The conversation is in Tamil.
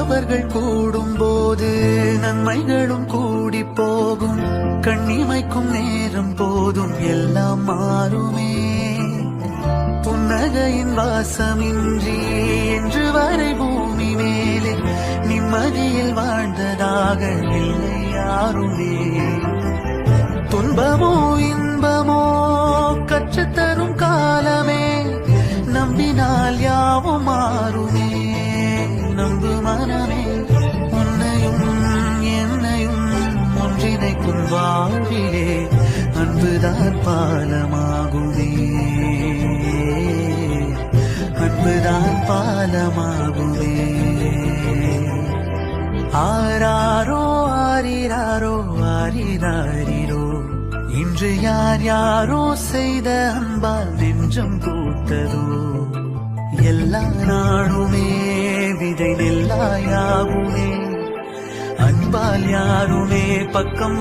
நல்லவர்கள் கூடும் போது நன்மைகளும் கூடி போகும். கண்ணிமைக்கும் நேரம் போதும் எல்லாம் மாறுமே. புன்னகையின் வாசமின்றி என்று வரை பூமி மேலே நிம்மதியில் வாழ்ந்ததாக இல்லை யாருமே. துன்பமோ இன்பமோ கற்றுத்தரும் காலமே, நம்பினால் யாவும் மாறுமே. நம்பு மனமே, உன்னையும் என்னையும் ஒன்றிணைக்கும் வாழ்விலே அன்புதான் பாலமாகுமே. அன்புதான் பாலமாகுமே. ஆராரோ ஆரிராரோ ஆரிராரிரோ, இன்று யார் யாரோ செய்த அன்பால் நெஞ்சம் பூத்ததோ. எல்லா நாடுமே விதை நெல்லாயாகுமே, அன்பால் யாருமே பக்கம்